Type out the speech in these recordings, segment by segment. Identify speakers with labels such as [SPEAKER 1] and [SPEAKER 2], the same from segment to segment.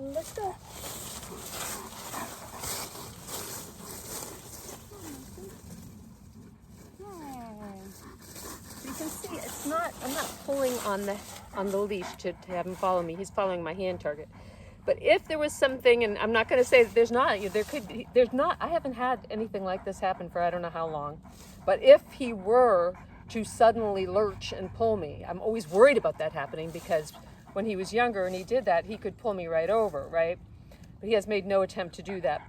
[SPEAKER 1] Let's go. You can see it's not. I'm not pulling on the leash to have him follow me. He's following my hand target. But if there was something, and I'm not going to say that there's not. There could be. There's not. I haven't had anything like this happen for I don't know how long. But if he were to suddenly lurch and pull me, I'm always worried about that happening because when he was younger and he did that, he could pull me right over, right? But he has made no attempt to do that.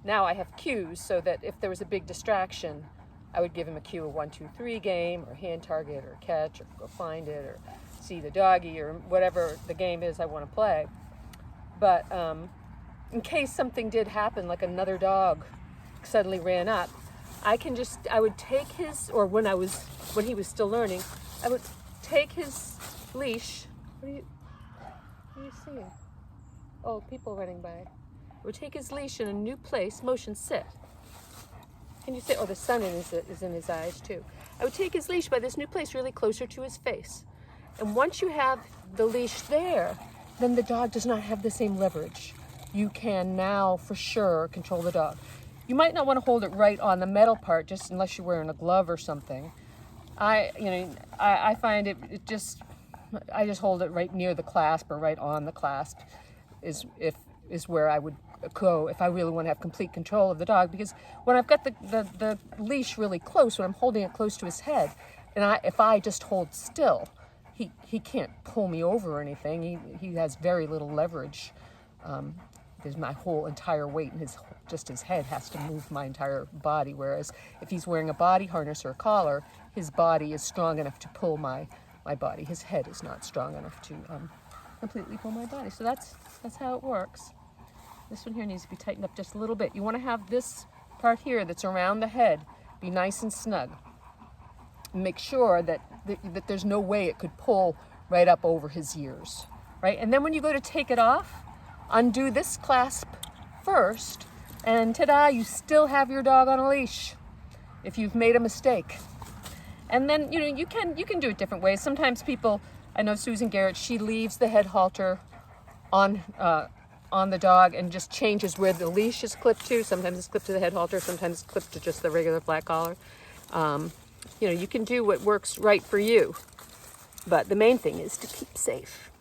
[SPEAKER 1] Now I have cues so that if there was a big distraction, I would give him a cue, a 1, 2, 3 game, or hand target, or catch, or go find it, or see the doggy, or whatever the game is I want to play. But in case something did happen, like another dog suddenly ran up, I would take his, or when he was still learning, I would take his leash. What are you seeing? Oh, people running by. I would take his leash in a new place, motion sit. Can you say, oh, the sun is in his eyes too. I would take his leash by this new place really closer to his face. And once you have the leash there, then the dog does not have the same leverage. You can now for sure control the dog. You might not want to hold it right on the metal part, just unless you're wearing a glove or something. I find I just hold it right near the clasp or right on the clasp is where I would go if I really want to have complete control of the dog, because when I've got the leash really close, when I'm holding it close to his head, and if I just hold still, he can't pull me over or anything. He has very little leverage. There's my whole entire weight and his head has to move my entire body, whereas if he's wearing a body harness or a collar, his body is strong enough to pull my body. His head is not strong enough to completely pull my body. So that's how it works. This one here needs to be tightened up just a little bit. You want to have this part here that's around the head be nice and snug. Make sure that there's no way it could pull right up over his ears, right? And then when you go to take it off, undo this clasp first, and ta-da, you still have your dog on a leash if you've made a mistake. And then you can do it different ways. Sometimes people, I know Susan Garrett, she leaves the head halter on the dog and just changes where the leash is clipped to. Sometimes it's clipped to the head halter, sometimes it's clipped to just the regular flat collar. You can do what works right for you, but the main thing is to keep safe.